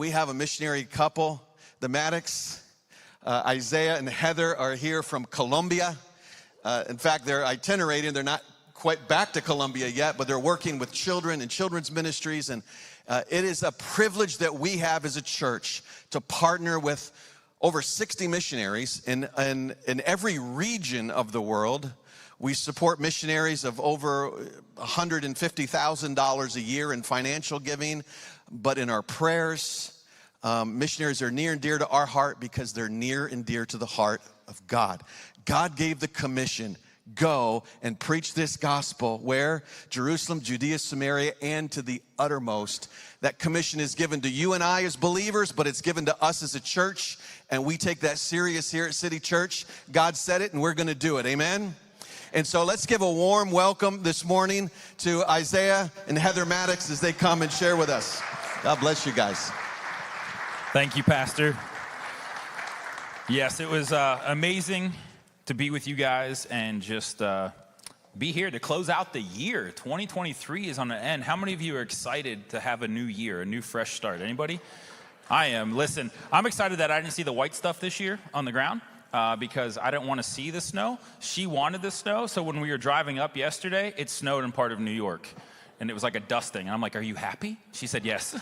We have a missionary couple, the Mattocks. Isaiah and Heather are here from Colombia. In fact, they're itinerating. They're not quite back to Colombia yet, but they're working with children and children's ministries. And it is a privilege that we have as a church to partner with over 60 missionaries in every region of the world. We support missionaries of over $150,000 a year in financial giving, but in our prayers, missionaries are near and dear to our heart because they're near and dear to the heart of God. God gave the commission, go and preach this gospel where? Jerusalem, Judea, Samaria, and to the uttermost. That commission is given to you and I as believers, but it's given to us as a church, and we take that serious here at City Church. God said it, and we're going to do it. Amen? And so let's give a warm welcome this morning to Isaiah and Heather Mattocks as they come and share with us. God bless you guys. Thank you, Pastor. Yes, it was amazing to be with you guys and just be here to close out the year. 2023 is on the end. How many of you are excited to have a new year, a new fresh start? Anybody? I am. Listen, I'm excited that I didn't see the white stuff this year on the ground. Because I didn't want to see the snow. She wanted the snow, so when we were driving up yesterday, it snowed in part of New York, and it was like a dusting. And I'm like, are you happy? She said yes.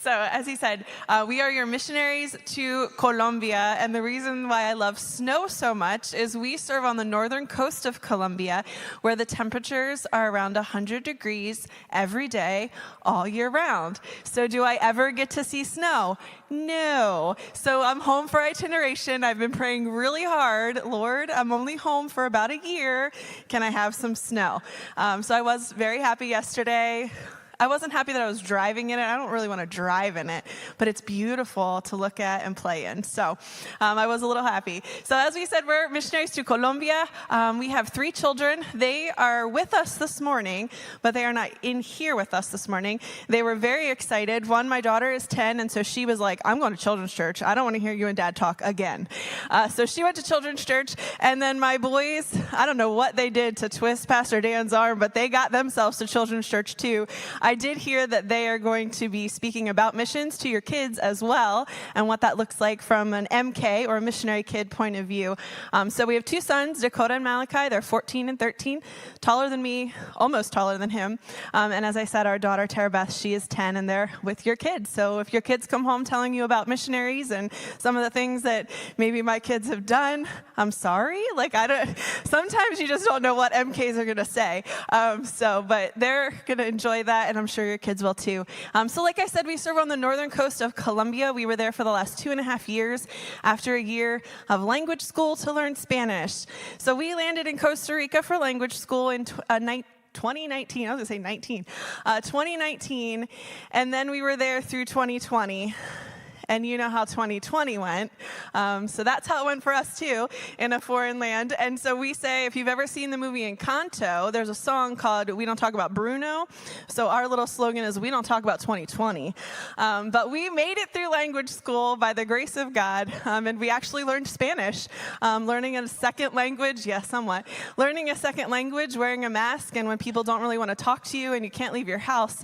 So, as he said, we are your missionaries to Colombia, and the reason why I love snow so much is we serve on the northern coast of Colombia, where the temperatures are around 100 degrees every day, all year round. So do I ever get to see snow? No. So I'm home for itineration. I've been praying really hard. Lord, I'm only home for about a year. Can I have some snow? So I was very happy yesterday. I wasn't happy that I was driving in it. I don't really want to drive in it, but it's beautiful to look at and play in. So I was a little happy. So as we said, we're missionaries to Colombia. We have 3 children. They are with us this morning, but they are not in here with us this morning. They were very excited. One, my daughter is 10, and so she was like, I'm going to children's church. I don't want to hear you and Dad talk again. So she went to children's church, and then my boys, I don't know what they did to twist Pastor Dan's arm, but they got themselves to children's church too. I did hear that they are going to be speaking about missions to your kids as well, and what that looks like from an MK or a missionary kid point of view. So we have 2 sons, Dakota and Malachi. They're 14 and 13, taller than me, almost taller than him. And as I said, our daughter, Tara Beth, she is 10, and they're with your kids. So if your kids come home telling you about missionaries and some of the things that maybe my kids have done, I'm sorry. Sometimes you just don't know what MKs are going to say. But they're going to enjoy that, and I'm sure your kids will too. So like I said, we serve on the northern coast of Colombia. We were there for the last 2.5 years after a year of language school to learn Spanish. So we landed in Costa Rica for language school in 2019. I was going to say 19. 2019. And then we were there through 2020. And you know how 2020 went. So that's how it went for us, too, in a foreign land. And so we say, if you've ever seen the movie Encanto, there's a song called We Don't Talk About Bruno. So our little slogan is, we don't talk about 2020. But we made it through language school by the grace of God. And we actually learned Spanish. Learning a second language, yes, somewhat. Learning a second language, wearing a mask, and when people don't really want to talk to you and you can't leave your house.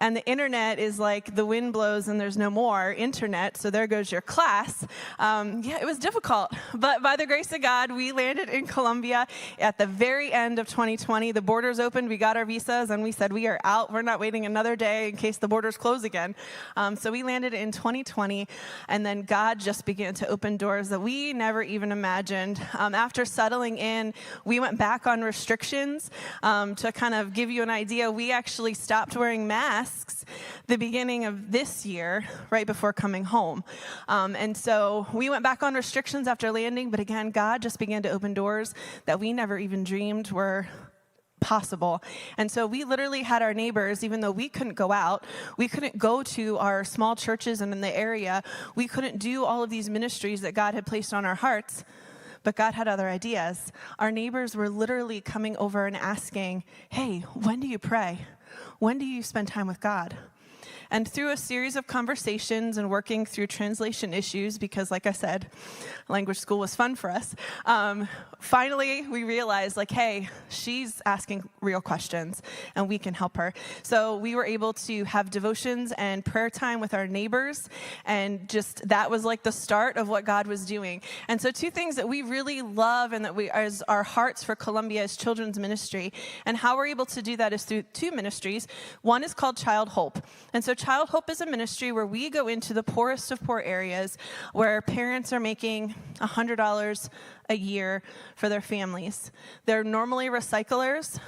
And the internet is like the wind blows and there's no more internet, so there goes your class. It was difficult, but by the grace of God, we landed in Colombia at the very end of 2020. The borders opened, we got our visas, and we said, we are out. We're not waiting another day in case the borders close again. So we landed in 2020, and then God just began to open doors that we never even imagined. After settling in, we went back on restrictions. To kind of give you an idea, we actually stopped wearing masks the beginning of this year, right before coming home. And so we went back on restrictions after landing, but again, God just began to open doors that we never even dreamed were possible. And so we literally had our neighbors, even though we couldn't go out, we couldn't go to our small churches and in the area, we couldn't do all of these ministries that God had placed on our hearts. But God had other ideas. Our neighbors were literally coming over and asking, hey, when do you pray? When do you spend time with God? And through a series of conversations and working through translation issues, because like I said, language school was fun for us, finally we realized, like, hey, she's asking real questions and we can help her. So we were able to have devotions and prayer time with our neighbors, and just that was like the start of what God was doing. And so two things that we really love and that we, as our hearts for Colombia, is children's ministry. And how we're able to do that is through two ministries. One is called Child Hope. And so Child Hope is a ministry where we go into the poorest of poor areas where parents are making $100 a year for their families. They're normally recyclers,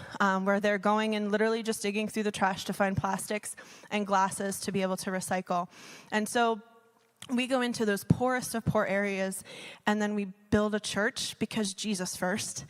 where they're going and literally just digging through the trash to find plastics and glasses to be able to recycle. And so we go into those poorest of poor areas, and then we build a church because Jesus first,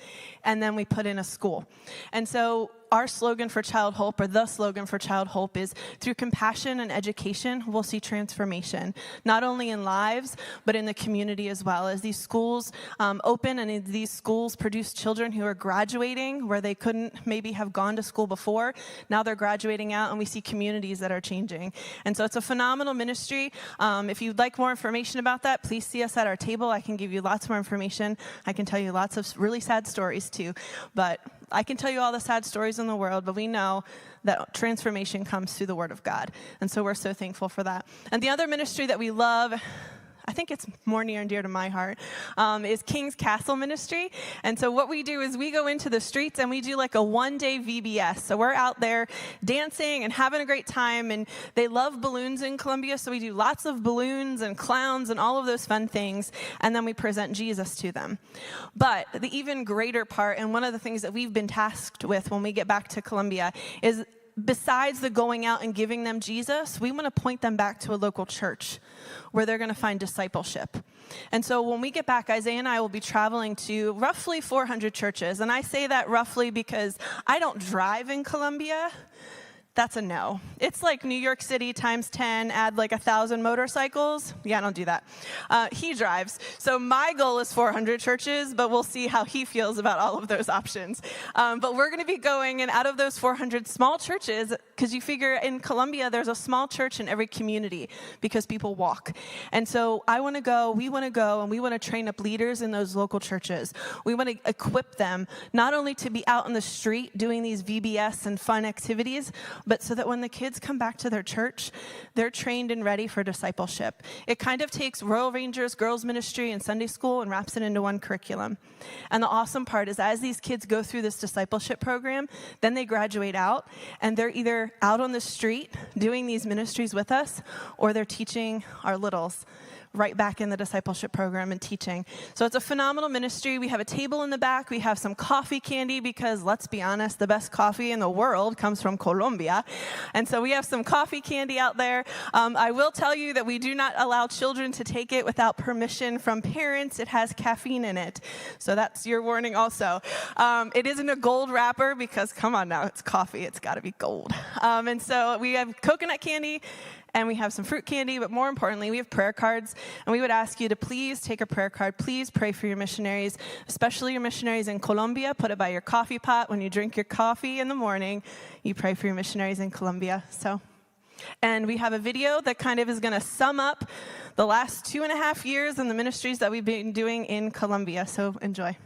and then we put in a school. And so our slogan for Child Hope, or the slogan for Child Hope, is through compassion and education, we'll see transformation, not only in lives, but in the community as well. As these schools open and these schools produce children who are graduating where they couldn't maybe have gone to school before, now they're graduating out, and we see communities that are changing. And so it's a phenomenal ministry. If you'd like more information about that, please see us at our table. I can give you lots more information. I can tell you lots of really sad stories too, but I can tell you all the sad stories in the world, but we know that transformation comes through the Word of God. And so we're so thankful for that. And the other ministry that we love, I think it's more near and dear to my heart, is King's Castle Ministry. And so what we do is we go into the streets and we do like a one-day VBS. So we're out there dancing and having a great time, and they love balloons in Colombia, so we do lots of balloons and clowns and all of those fun things, and then we present Jesus to them. But the even greater part, and one of the things that we've been tasked with when we get back to Colombia, is besides the going out and giving them Jesus, we want to point them back to a local church where they're going to find discipleship. And so when we get back, Isaiah and I will be traveling to roughly 400 churches. And I say that roughly because I don't drive in Colombia. That's a no. It's like New York City times 10, add like 1,000 motorcycles. Yeah, I don't do that. He drives. So my goal is 400 churches, but we'll see how he feels about all of those options. But we're going to be going, and out of those 400 small churches, because you figure in Colombia, there's a small church in every community because people walk. And so I want to go, we want to go, and we want to train up leaders in those local churches. We want to equip them not only to be out in the street doing these VBS and fun activities, but so that when the kids come back to their church, they're trained and ready for discipleship. It kind of takes Royal Rangers, girls ministry, and Sunday school and wraps it into one curriculum. And the awesome part is as these kids go through this discipleship program, then they graduate out, and they're either out on the street doing these ministries with us, or they're teaching our littles right back in the discipleship program and teaching. So it's a phenomenal ministry. We have a table in the back. We have some coffee candy because, let's be honest, the best coffee in the world comes from Colombia. And so we have some coffee candy out there. I will tell you that we do not allow children to take it without permission from parents. It has caffeine in it. So that's your warning also. It isn't a gold wrapper because, come on now, it's coffee. It's got to be gold. And so we have coconut candy, and we have some fruit candy, but more importantly, we have prayer cards. And we would ask you to please take a prayer card. Please pray for your missionaries, especially your missionaries in Colombia. Put it by your coffee pot. When you drink your coffee in the morning, you pray for your missionaries in Colombia. And we have a video that kind of is going to sum up the last 2.5 years and the ministries that we've been doing in Colombia. So enjoy.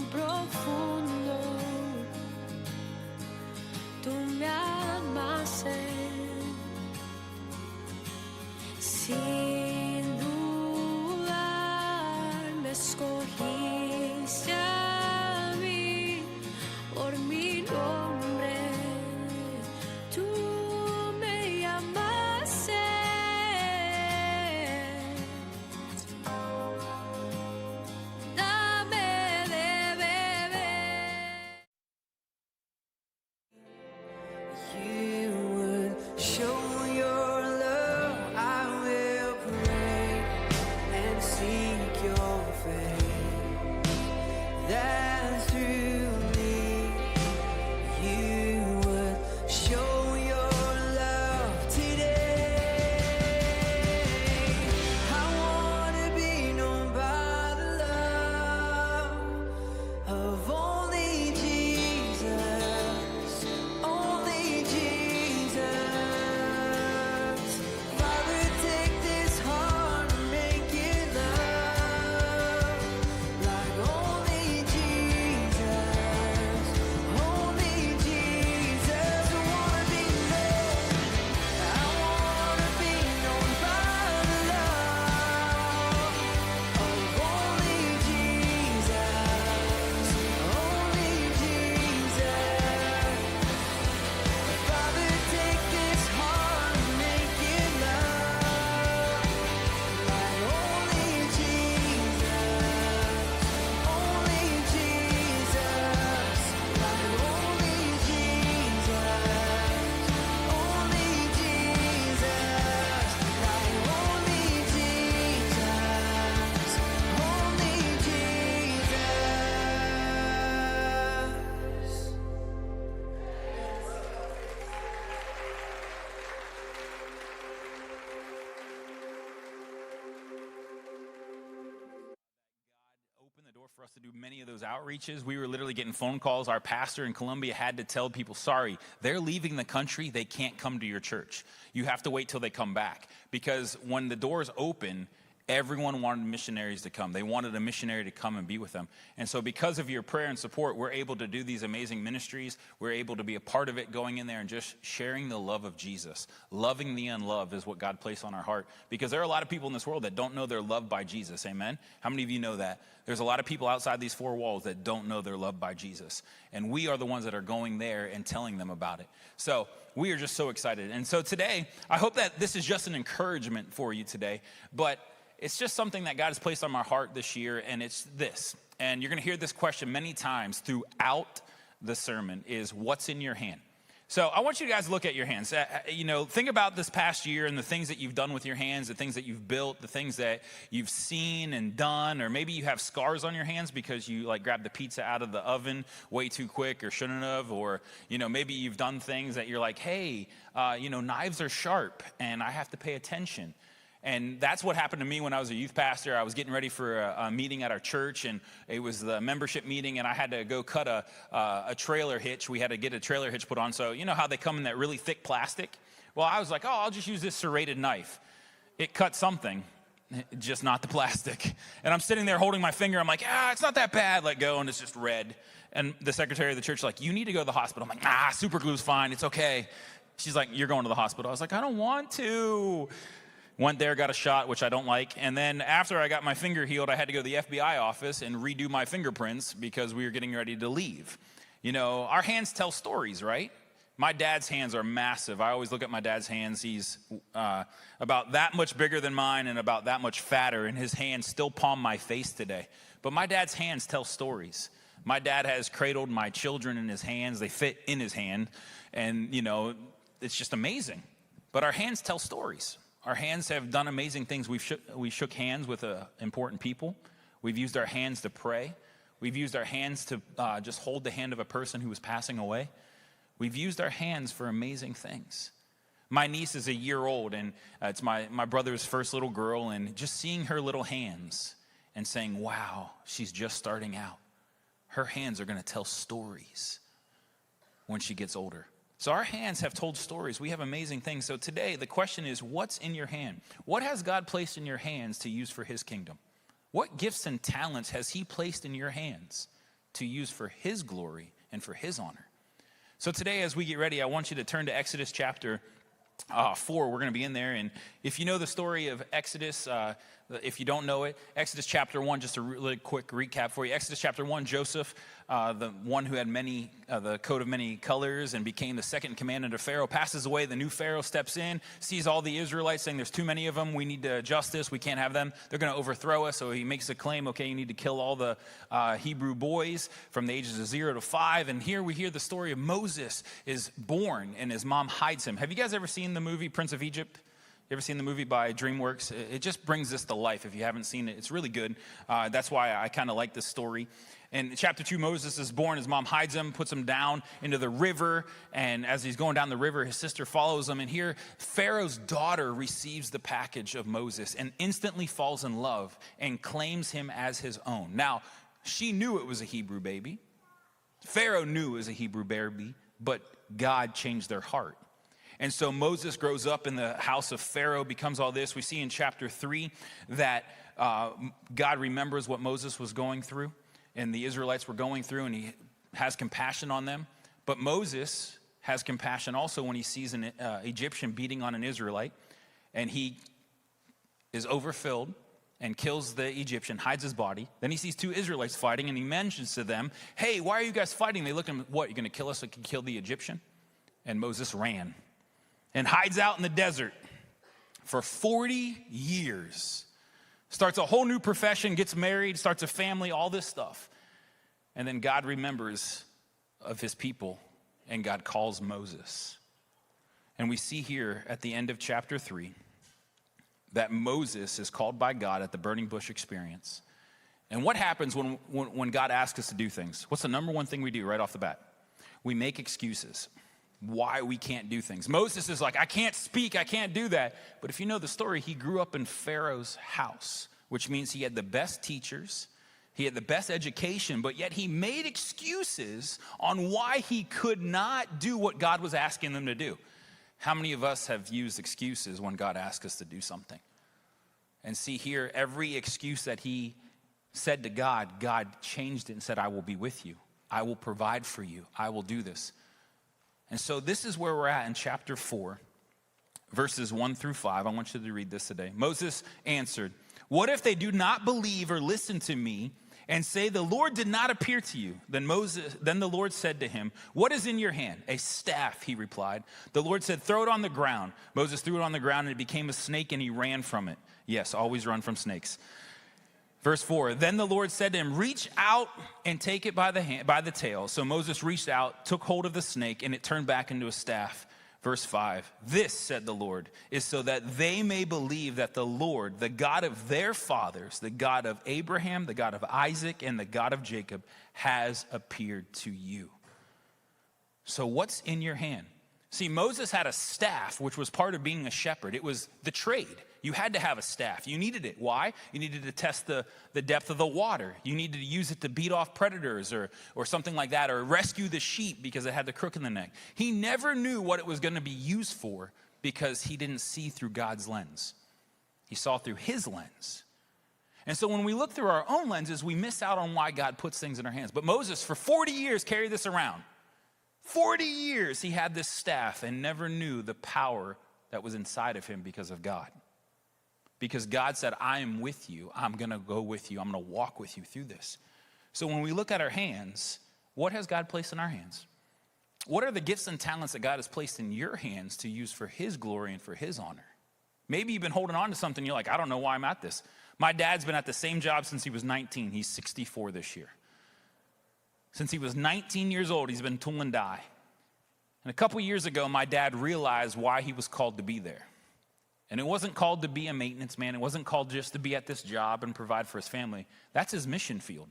tan profundo. Tú me amaste sin dudar, me escogiste a mí por mi nombre. Tú me llamaste. Dame de beber. You would show your love. I will pray and seek your face. That through me you would show your love today. I want to be known by the love of only Jesus, only Jesus. Father, take this heart and make it love like only Jesus, only Jesus. I wanna be known, I wanna be known by the love of only Jesus, only Jesus. Father, take this heart and make it love like only Jesus, only Jesus, like only Jesus, only Jesus, like only Jesus, only Jesus. Opened the door for us to do many of those outreaches. We were literally getting phone calls. Our pastor in Colombia had to tell people, sorry, they're leaving the country. They can't come to your church. You have to wait till they come back. Because when the doors open, everyone wanted missionaries to come. They wanted a missionary to come and be with them. And so because of your prayer and support, we're able to do these amazing ministries. We're able to be a part of it, going in there and just sharing the love of Jesus. Loving the unloved is what God placed on our heart. Because there are a lot of people in this world that don't know they're loved by Jesus. Amen? How many of you know that? There's a lot of people outside these four walls that don't know they're loved by Jesus. And we are the ones that are going there and telling them about it. So we are just so excited. And so today, I hope that this is just an encouragement for you today. But it's just something that God has placed on my heart this year, and it's this. And you're going to hear this question many times throughout the sermon is, what's in your hand? So I want you guys to look at your hands. Think about this past year and the things that you've done with your hands, the things that you've built, the things that you've seen and done, or maybe you have scars on your hands because you grabbed the pizza out of the oven way too quick or shouldn't have, or maybe you've done things that you're like, hey, knives are sharp and I have to pay attention. And that's what happened to me when I was a youth pastor. I was getting ready for a meeting at our church, and it was the membership meeting, and I had to go cut a trailer hitch. We had to get a trailer hitch put on. So you know how they come in that really thick plastic? Well, I was like, I'll just use this serrated knife. It cut something, just not the plastic. And I'm sitting there holding my finger. I'm like, it's not that bad. Let go, and it's just red. And the secretary of the church is like, you need to go to the hospital. I'm like, super glue's fine. It's okay. She's like, you're going to the hospital. I was like, I don't want to. Went there, got a shot, which I don't like. And then after I got my finger healed, I had to go to the FBI office and redo my fingerprints because we were getting ready to leave. Our hands tell stories, right? My dad's hands are massive. I always look at my dad's hands. He's about that much bigger than mine and about that much fatter, and his hands still palm my face today. But my dad's hands tell stories. My dad has cradled my children in his hands. They fit in his hand, and, it's just amazing. But our hands tell stories. Our hands have done amazing things. We shook hands with important people. We've used our hands to pray. We've used our hands to just hold the hand of a person who was passing away. We've used our hands for amazing things. My niece is a year old, and it's my brother's first little girl, and just seeing her little hands and saying, wow, she's just starting out. Her hands are going to tell stories when she gets older. So our hands have told stories. We have amazing things. So today, the question is, what's in your hand? What has God placed in your hands to use for his kingdom? What gifts and talents has he placed in your hands to use for his glory and for his honor. So today, as we get ready, I want you to turn to Exodus chapter 4. We're going to be in there. And if you know the story of Exodus, if you don't know it, Exodus chapter 1, just a really quick recap for you. Exodus chapter 1, Joseph, the one who had the coat of many colors and became the second in command under Pharaoh, passes away. The new Pharaoh steps in, sees all the Israelites saying, there's too many of them. We need to adjust this. We can't have them. They're going to overthrow us. So he makes a claim, okay, you need to kill all the Hebrew boys from the ages of 0 to 5. And here we hear the story of Moses is born and his mom hides him. Have you guys ever seen the movie Prince of Egypt? You ever seen the movie by DreamWorks? It just brings this to life. If you haven't seen it, it's really good. That's why I kind of like this story. In chapter 2, Moses is born. His mom hides him, puts him down into the river. And as he's going down the river, his sister follows him. And here, Pharaoh's daughter receives the package of Moses and instantly falls in love and claims him as his own. Now, she knew it was a Hebrew baby. Pharaoh knew it was a Hebrew baby, but God changed their heart. And so Moses grows up in the house of Pharaoh, becomes all this. We see in chapter 3 that God remembers what Moses was going through and the Israelites were going through, and he has compassion on them. But Moses has compassion also when he sees an Egyptian beating on an Israelite, and he is overfilled and kills the Egyptian, hides his body. Then he sees 2 Israelites fighting, and he mentions to them, hey, why are you guys fighting? They look at him, what, you're going to kill us so you can kill the Egyptian? And Moses ran and hides out in the desert for 40 years. Starts a whole new profession, gets married, starts a family, all this stuff. And then God remembers of his people, and God calls Moses. And we see here at the end of chapter 3 that Moses is called by God at the burning bush experience. And what happens when God asks us to do things? What's the number one thing we do right off the bat? We make excuses why we can't do things. Moses is like, I can't speak, I can't do that. But if you know the story, he grew up in Pharaoh's house, which means he had the best teachers, he had the best education, but yet he made excuses on why he could not do what God was asking them to do. How many of us have used excuses when God asked us to do something? And see here, every excuse that he said to God, God changed it and said, I will be with you. I will provide for you. I will do this. And so this is where we're at in chapter 4, verses 1 through 5. I want you to read this today. Moses answered, what if they do not believe or listen to me and say, the Lord did not appear to you? Then the Lord said to him, what is in your hand? A staff, he replied. The Lord said, throw it on the ground. Moses threw it on the ground, and it became a snake, and he ran from it. Yes, always run from snakes. Verse 4, then the Lord said to him, reach out and take it by the tail. So Moses reached out, took hold of the snake, and it turned back into a staff. Verse 5, this, said the Lord, is so that they may believe that the Lord, the God of their fathers, the God of Abraham, the God of Isaac, and the God of Jacob, has appeared to you. So what's in your hand? See, Moses had a staff, which was part of being a shepherd. It was the trade. You had to have a staff. You needed it. Why? You needed to test the depth of the water. You needed to use it to beat off predators or something like that, or rescue the sheep because it had the crook in the neck. He never knew what it was going to be used for because he didn't see through God's lens. He saw through his lens. And so when we look through our own lenses, we miss out on why God puts things in our hands. But Moses, for 40 years, carried this around. 40 years he had this staff and never knew the power that was inside of him because of God. Because God said, I am with you. I'm going to go with you. I'm going to walk with you through this. So when we look at our hands, what has God placed in our hands? What are the gifts and talents that God has placed in your hands to use for his glory and for his honor? Maybe you've been holding on to something. You're like, I don't know why I'm at this. My dad's been at the same job since he was 19. He's 64 this year. Since he was 19 years old, he's been tooling die. And a couple years ago, my dad realized why he was called to be there. And it wasn't called to be a maintenance man. It wasn't called just to be at this job and provide for his family. That's his mission field.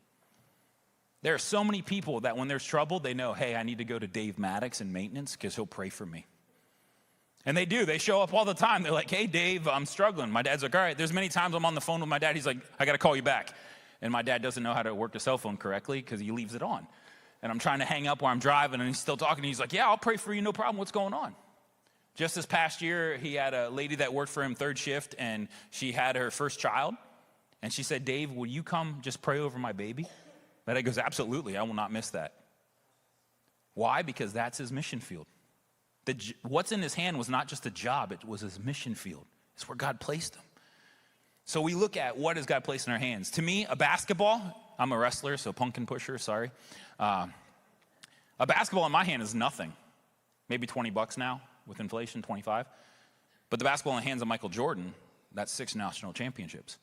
There are so many people that when there's trouble, they know, hey, I need to go to Dave Mattocks in maintenance because he'll pray for me. And they do. They show up all the time. They're like, hey, Dave, I'm struggling. My dad's like, all right. There's many times I'm on the phone with my dad. He's like, I got to call you back. And my dad doesn't know how to work the cell phone correctly because he leaves it on. And I'm trying to hang up while I'm driving, and he's still talking. He's like, yeah, I'll pray for you. No problem. What's going on? Just this past year, he had a lady that worked for him third shift, and she had her first child. And she said, Dave, will you come just pray over my baby? That dad goes, absolutely, I will not miss that. Why? Because that's his mission field. What's in his hand was not just a job, it was his mission field. It's where God placed him. So we look at what has God placed in our hands. To me, a basketball, I'm a wrestler, so pumpkin pusher, sorry. A basketball in my hand is nothing. Maybe $20 now with inflation, 25. But the basketball in the hands of Michael Jordan, that's 6 national championships.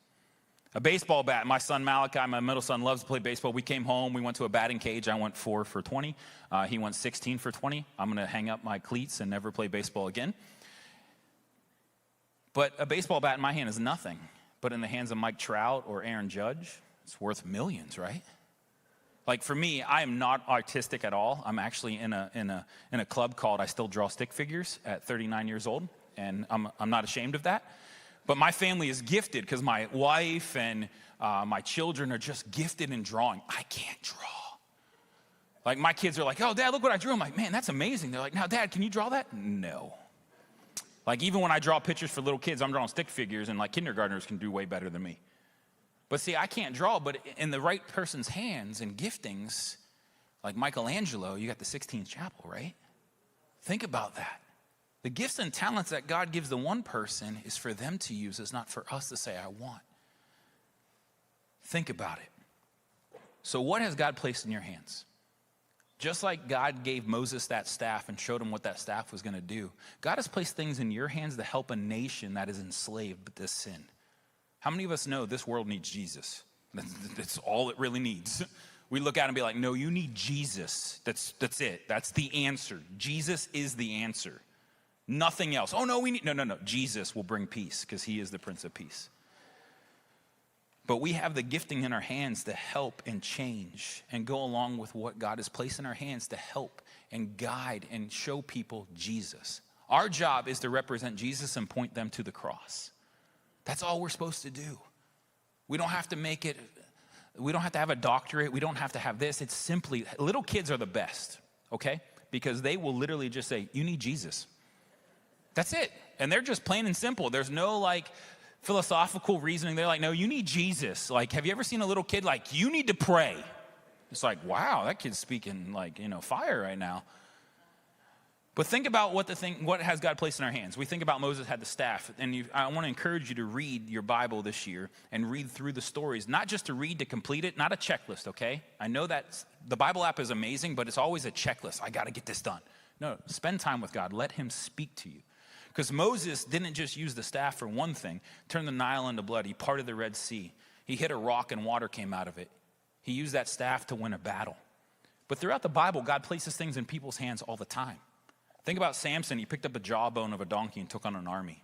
A baseball bat, my son Malachi, my middle son, loves to play baseball. We came home, we went to a batting cage. I went 4 for 20. He went 16 for 20. I'm going to hang up my cleats and never play baseball again. But a baseball bat in my hand is nothing. But in the hands of Mike Trout or Aaron Judge, it's worth millions, right? Like for me, I am not artistic at all. I'm actually in a club called I Still Draw Stick Figures at 39 years old, and I'm not ashamed of that. But my family is gifted because my wife and my children are just gifted in drawing. I can't draw. Like my kids are like, oh, Dad, look what I drew. I'm like, man, that's amazing. They're like, now, Dad, can you draw that? No. Like even when I draw pictures for little kids, I'm drawing stick figures, and like kindergartners can do way better than me. But see, I can't draw, but in the right person's hands and giftings, like Michelangelo, you got the 16th chapel, right? Think about that. The gifts and talents that God gives the one person is for them to use. It's not for us to say, I want. Think about it. So what has God placed in your hands? Just like God gave Moses that staff and showed him what that staff was going to do, God has placed things in your hands to help a nation that is enslaved with this sin. How many of us know this world needs Jesus? That's all it really needs. We look at it and be like, no, you need Jesus. That's it. That's the answer. Jesus is the answer. Nothing else. Oh, no, no. Jesus will bring peace because he is the Prince of Peace. But we have the gifting in our hands to help and change and go along with what God has placed in our hands to help and guide and show people Jesus. Our job is to represent Jesus and point them to the cross. That's all we're supposed to do. We don't have to make it, we don't have to have a doctorate. We don't have to have this. It's simply, little kids are the best, okay? Because they will literally just say, you need Jesus. That's it. And they're just plain and simple. There's no like philosophical reasoning. They're like, no, you need Jesus. Like, have you ever seen a little kid like, you need to pray? It's like, wow, that kid's speaking like, fire right now. But think about what has God placed in our hands. We think about Moses had the staff, and I want to encourage you to read your Bible this year and read through the stories, not just to read to complete it, not a checklist, okay? I know that the Bible app is amazing, but it's always a checklist. I got to get this done. No, spend time with God. Let him speak to you. Because Moses didn't just use the staff for one thing, turn the Nile into blood. He parted the Red Sea. He hit a rock and water came out of it. He used that staff to win a battle. But throughout the Bible, God places things in people's hands all the time. Think about Samson. He picked up a jawbone of a donkey and took on an army.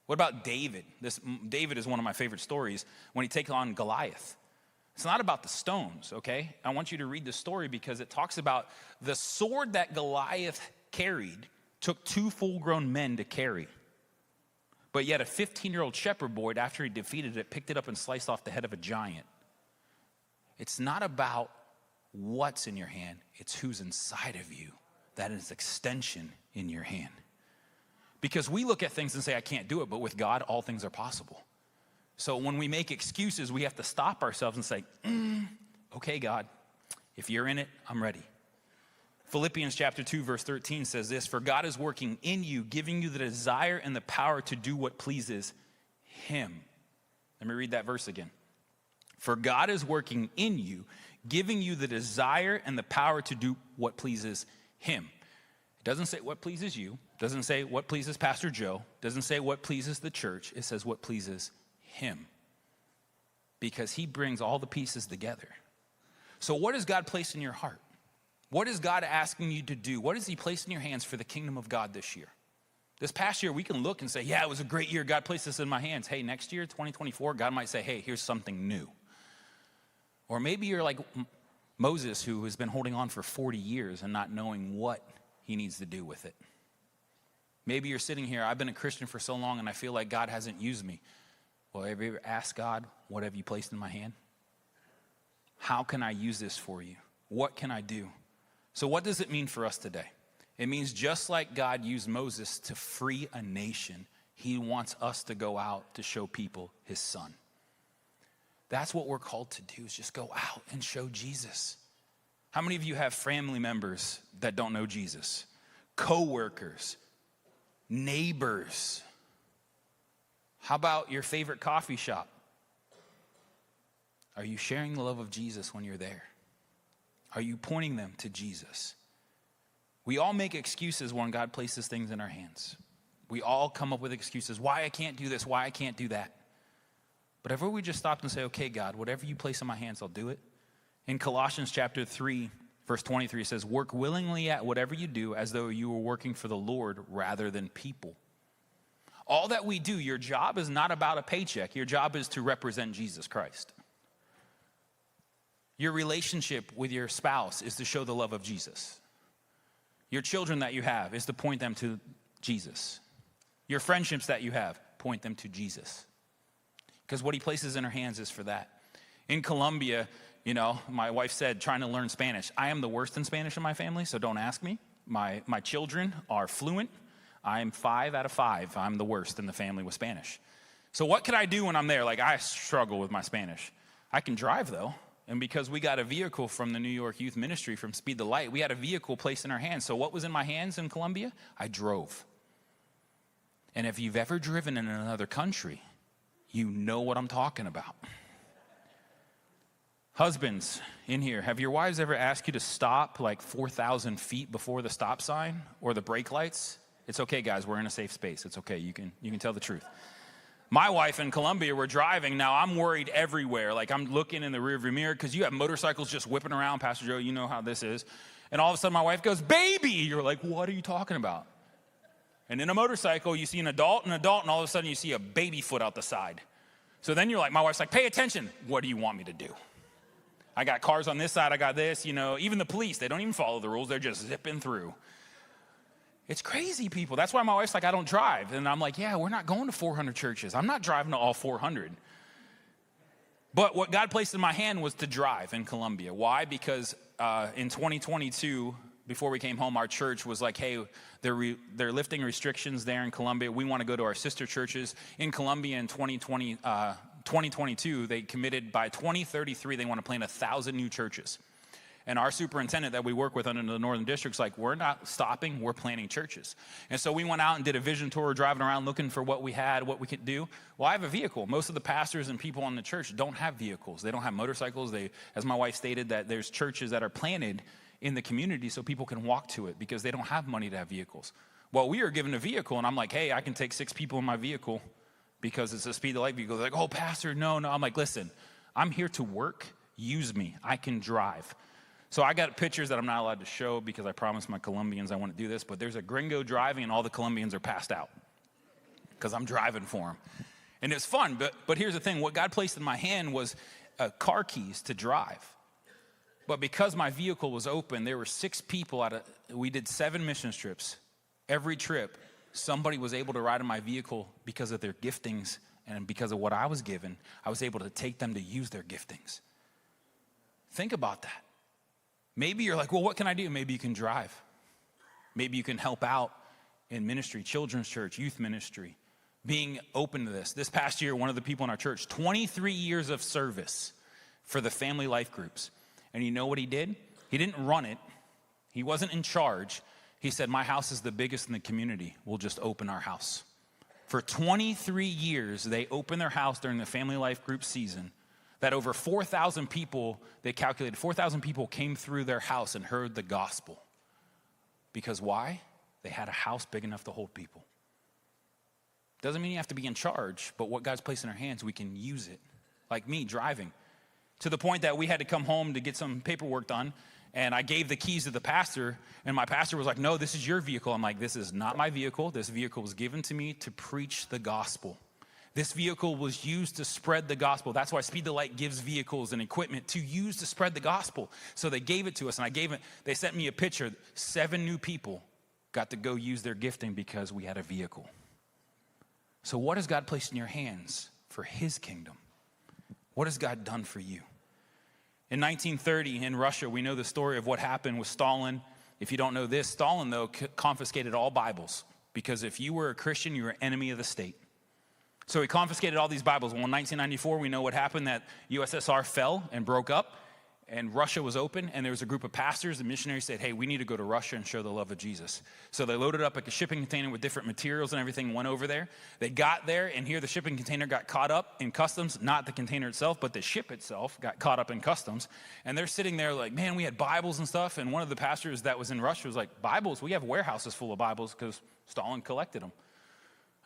What about David? David is one of my favorite stories when he takes on Goliath. It's not about the stones, okay? I want you to read the story because it talks about the sword that Goliath carried took 2 full-grown men to carry. But yet a 15-year-old shepherd boy, after he defeated it, picked it up and sliced off the head of a giant. It's not about what's in your hand. It's who's inside of you. That is extension in your hand. Because we look at things and say, I can't do it, but with God, all things are possible. So when we make excuses, we have to stop ourselves and say, okay, God, if you're in it, I'm ready. Philippians chapter 2, verse 13 says this, for God is working in you, giving you the desire and the power to do what pleases him. Let me read that verse again. For God is working in you, giving you the desire and the power to do what pleases him. It doesn't say what pleases you, doesn't say what pleases Pastor Joe, doesn't say what pleases the church, it says what pleases him. Because he brings all the pieces together. So what has God placed in your heart? What is God asking you to do? What has he placed in your hands for the kingdom of God this year? This past year, we can look and say, yeah, it was a great year. God placed this in my hands. Hey, next year, 2024, God might say, hey, here's something new. Or maybe you're like Moses, who has been holding on for 40 years and not knowing what he needs to do with it. Maybe you're sitting here, I've been a Christian for so long and I feel like God hasn't used me. Well, have you ever asked God, what have you placed in my hand? How can I use this for you? What can I do? So what does it mean for us today? It means just like God used Moses to free a nation, he wants us to go out to show people his son. That's what we're called to do, is just go out and show Jesus. How many of you have family members that don't know Jesus? Co-workers, neighbors. How about your favorite coffee shop? Are you sharing the love of Jesus when you're there? Are you pointing them to Jesus? We all make excuses when God places things in our hands. We all come up with excuses. Why I can't do this, why I can't do that. But if we just stopped and say, okay, God, whatever you place in my hands, I'll do it. In Colossians chapter 3, verse 23, it says, work willingly at whatever you do as though you were working for the Lord rather than people. All that we do, your job is not about a paycheck. Your job is to represent Jesus Christ. Your relationship with your spouse is to show the love of Jesus. Your children that you have is to point them to Jesus. Your friendships that you have, point them to Jesus. Because what he places in our hands is for that. In Colombia, my wife said, trying to learn Spanish. I am the worst in Spanish in my family, so don't ask me. My children are fluent. I'm 5 out of 5. I'm the worst in the family with Spanish. So what can I do when I'm there? I struggle with my Spanish. I can drive, though. And because we got a vehicle from the New York Youth Ministry, from Speed the Light, we had a vehicle placed in our hands. So what was in my hands in Colombia? I drove. And if you've ever driven in another country, you know what I'm talking about. Husbands in here, have your wives ever asked you to stop 4,000 feet before the stop sign or the brake lights? It's okay, guys, we're in a safe space. It's okay, you can tell the truth. My wife in Colombia, we're driving. Now, I'm worried everywhere. I'm looking in the rearview mirror because you have motorcycles just whipping around. Pastor Joe, you know how this is. And all of a sudden, my wife goes, baby! You're like, what are you talking about? And in a motorcycle, you see an adult, and all of a sudden, you see a baby foot out the side. So then you're like, my wife's like, pay attention. What do you want me to do? I got cars on this side, I got this, even the police, they don't even follow the rules. They're just zipping through. It's crazy, people. That's why my wife's like, I don't drive. And I'm like, yeah, we're not going to 400 churches. I'm not driving to all 400. But what God placed in my hand was to drive in Colombia. Why? Because in 2022, before we came home, our church was like, hey, they're lifting restrictions there in Colombia. We want to go to our sister churches. In Colombia in 2022, they committed by 2033, they want to plant 1,000 new churches. And our superintendent that we work with under the Northern District's like, we're not stopping, we're planting churches. And so we went out and did a vision tour, driving around looking for what we had, what we could do. Well, I have a vehicle. Most of the pastors and people in the church don't have vehicles. They don't have motorcycles. As my wife stated, that there's churches that are planted in the community so people can walk to it because they don't have money to have vehicles. Well, we are given a vehicle, and I'm like, hey, I can take 6 people in my vehicle because it's a Speed the Light vehicle. They're like, oh, pastor, no. I'm like, listen, I'm here to work. Use me. I can drive. So I got pictures that I'm not allowed to show because I promised my Colombians I want to do this, but there's a gringo driving and all the Colombians are passed out because I'm driving for them. And it's fun, but here's the thing. What God placed in my hand was car keys to drive. But because my vehicle was open, there were 6 people we did 7 mission trips. Every trip, somebody was able to ride in my vehicle because of their giftings and because of what I was given. I was able to take them to use their giftings. Think about that. Maybe you're like, well, what can I do? Maybe you can drive. Maybe you can help out in ministry, children's church, youth ministry, being open to this. This past year, one of the people in our church, 23 years of service for the family life groups. And you know what he did? He didn't run it. He wasn't in charge. He said, my house is the biggest in the community. We'll just open our house. For 23 years, they opened their house during the family life group season. That over 4,000 people, they calculated 4,000 people came through their house and heard the gospel. Because why? They had a house big enough to hold people. Doesn't mean you have to be in charge, but what God's placed in our hands, we can use it. Like me driving. To the point that we had to come home to get some paperwork done, and I gave the keys to the pastor, and my pastor was like, no, this is your vehicle. I'm like, this is not my vehicle. This vehicle was given to me to preach the gospel. This vehicle was used to spread the gospel. That's why Speed the Light gives vehicles and equipment to use to spread the gospel. So they gave it to us, and they sent me a picture. 7 new people got to go use their gifting because we had a vehicle. So what has God placed in your hands for his kingdom? What has God done for you? In 1930 in Russia, we know the story of what happened with Stalin. If you don't know this, Stalin, though, confiscated all Bibles because if you were a Christian, you were an enemy of the state. So he confiscated all these Bibles. Well, in 1994, we know what happened, that USSR fell and broke up, and Russia was open, and there was a group of pastors and missionaries said, hey, we need to go to Russia and show the love of Jesus. So they loaded up like a shipping container with different materials and everything, and went over there. They got there, and here the shipping container got caught up in customs, not the container itself, but the ship itself got caught up in customs. And they're sitting there like, man, we had Bibles and stuff, and one of the pastors that was in Russia was like, Bibles? We have warehouses full of Bibles because Stalin collected them.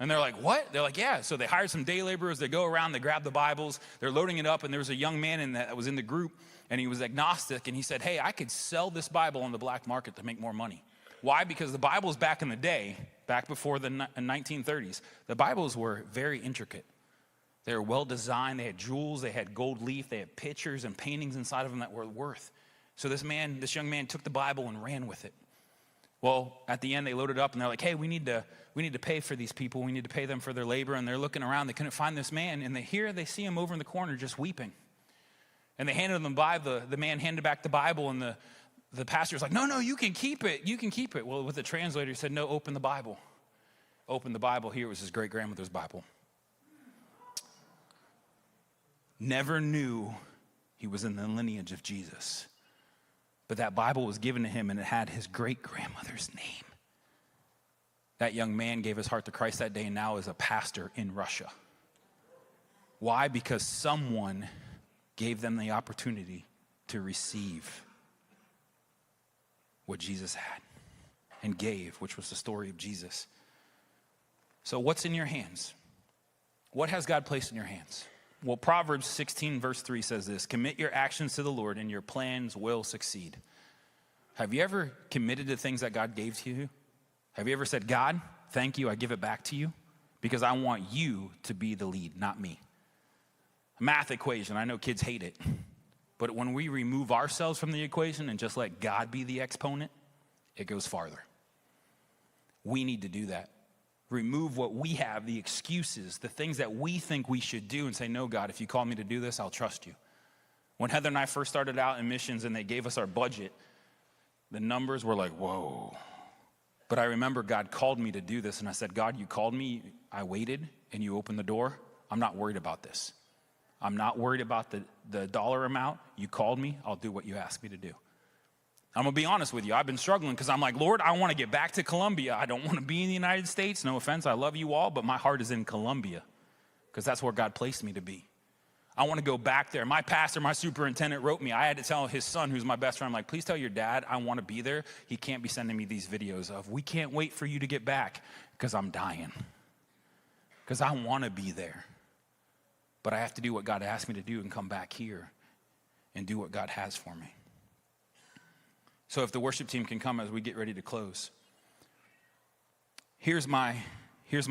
And they're like, what? They're like, yeah. So they hired some day laborers. They go around, they grab the Bibles, they're loading it up, and there was a young man that was in the group, and he was agnostic, and he said, hey, I could sell this Bible on the black market to make more money. Why? Because the Bibles back in the day, back before the 1930s, the Bibles were very intricate. They were well designed, they had jewels, they had gold leaf, they had pictures and paintings inside of them that were worth. So this young man took the Bible and ran with it. Well, at the end, they loaded up, and they're like, hey, we need to pay for these people. We need to pay them for their labor. And they're looking around. They couldn't find this man. And they see him over in the corner just weeping. And they handed him the man handed back the Bible, and the pastor's like, no, you can keep it. You can keep it. Well, with the translator, he said, no, open the Bible. Open the Bible. Here was his great-grandmother's Bible. Never knew he was in the lineage of Jesus. But that Bible was given to him, and it had his great-grandmother's name. That young man gave his heart to Christ that day, and now is a pastor in Russia. Why? Because someone gave them the opportunity to receive what Jesus had and gave, which was the story of Jesus. So what's in your hands? What has God placed in your hands? Well, Proverbs 16 verse 3 says this: commit your actions to the Lord and your plans will succeed. Have you ever committed to things that God gave to you? Have you ever said, God, thank you, I give it back to you because I want you to be the lead, not me? A math equation, I know kids hate it, but when we remove ourselves from the equation and just let God be the exponent, it goes farther. We need to do that. Remove what we have, the excuses, the things that we think we should do, and say, no, God, if you call me to do this, I'll trust you. When Heather and I first started out in missions and they gave us our budget, the numbers were like, whoa. But I remember God called me to do this, and I said, God, you called me, I waited, and you opened the door. I'm not worried about this. I'm not worried about the dollar amount. You called me, I'll do what you asked me to do. I'm going to be honest with you. I've been struggling because I'm like, Lord, I want to get back to Colombia. I don't want to be in the United States. No offense, I love you all, but my heart is in Colombia because that's where God placed me to be. I want to go back there. My pastor, my superintendent wrote me. I had to tell his son, who's my best friend, I'm like, please tell your dad I want to be there. He can't be sending me these videos of, we can't wait for you to get back because I'm dying. Because I want to be there. But I have to do what God asked me to do and come back here and do what God has for me. So if the worship team can come as we get ready to close. Here's my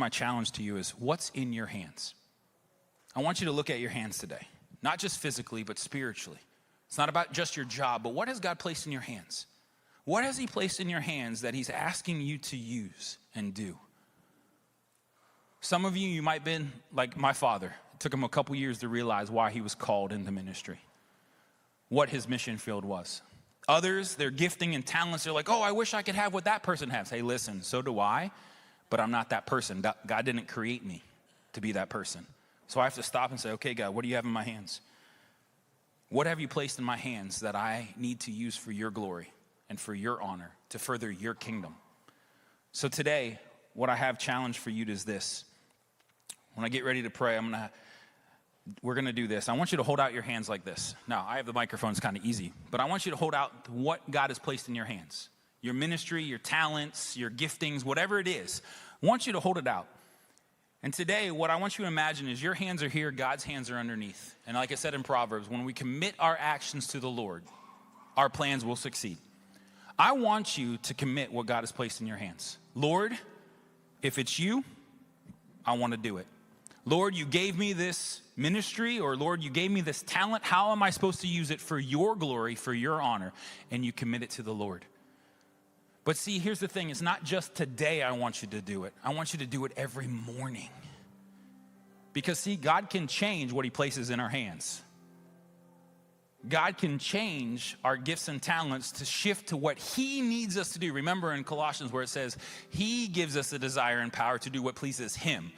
challenge to you is, what's in your hands? I want you to look at your hands today. Not just physically, but spiritually. It's not about just your job, but what has God placed in your hands? What has he placed in your hands that he's asking you to use and do? Some of you might have been like my father. It took him a couple years to realize why he was called into ministry, what his mission field was. Others, their gifting and talents, they're like, oh, I wish I could have what that person has. Hey, listen, so do I, but I'm not that person. God didn't create me to be that person. So I have to stop and say, okay, God, what do you have in my hands? What have you placed in my hands that I need to use for your glory and for your honor to further your kingdom? So today, what I have challenged for you is this. When I get ready to pray, we're going to do this. I want you to hold out your hands like this. Now, I have the microphone. It's kind of easy. But I want you to hold out what God has placed in your hands. Your ministry, your talents, your giftings, whatever it is. I want you to hold it out. And today, what I want you to imagine is your hands are here, God's hands are underneath. And like I said in Proverbs, when we commit our actions to the Lord, our plans will succeed. I want you to commit what God has placed in your hands. Lord, if it's you, I want to do it. Lord, you gave me this ministry, or Lord, you gave me this talent. How am I supposed to use it for your glory, for your honor? And you commit it to the Lord. But see, here's the thing. It's not just today I want you to do it. I want you to do it every morning. Because see, God can change what he places in our hands. God can change our gifts and talents to shift to what he needs us to do. Remember in Colossians where it says, he gives us the desire and power to do what pleases him.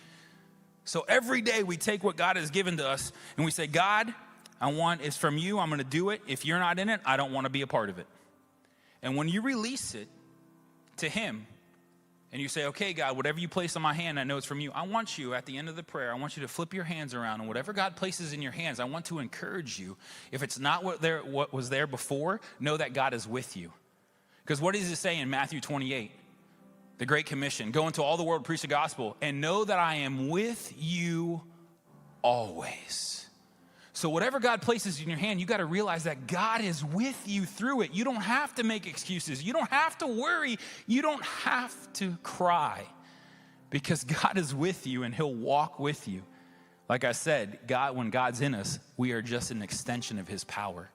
So every day we take what God has given to us and we say, God, I want it's from you. I'm going to do it. If you're not in it, I don't want to be a part of it. And when you release it to him and you say, okay, God, whatever you place on my hand, I know it's from you. I want you at the end of the prayer, I want you to flip your hands around, and whatever God places in your hands, I want to encourage you. If it's not what was there before, know that God is with you. Because what does it say in Matthew 28? The Great Commission, go into all the world, preach the gospel, and know that I am with you always. So whatever God places in your hand, you got to realize that God is with you through it. You don't have to make excuses. You don't have to worry. You don't have to cry, because God is with you and he'll walk with you. Like I said, God, when God's in us, we are just an extension of his power.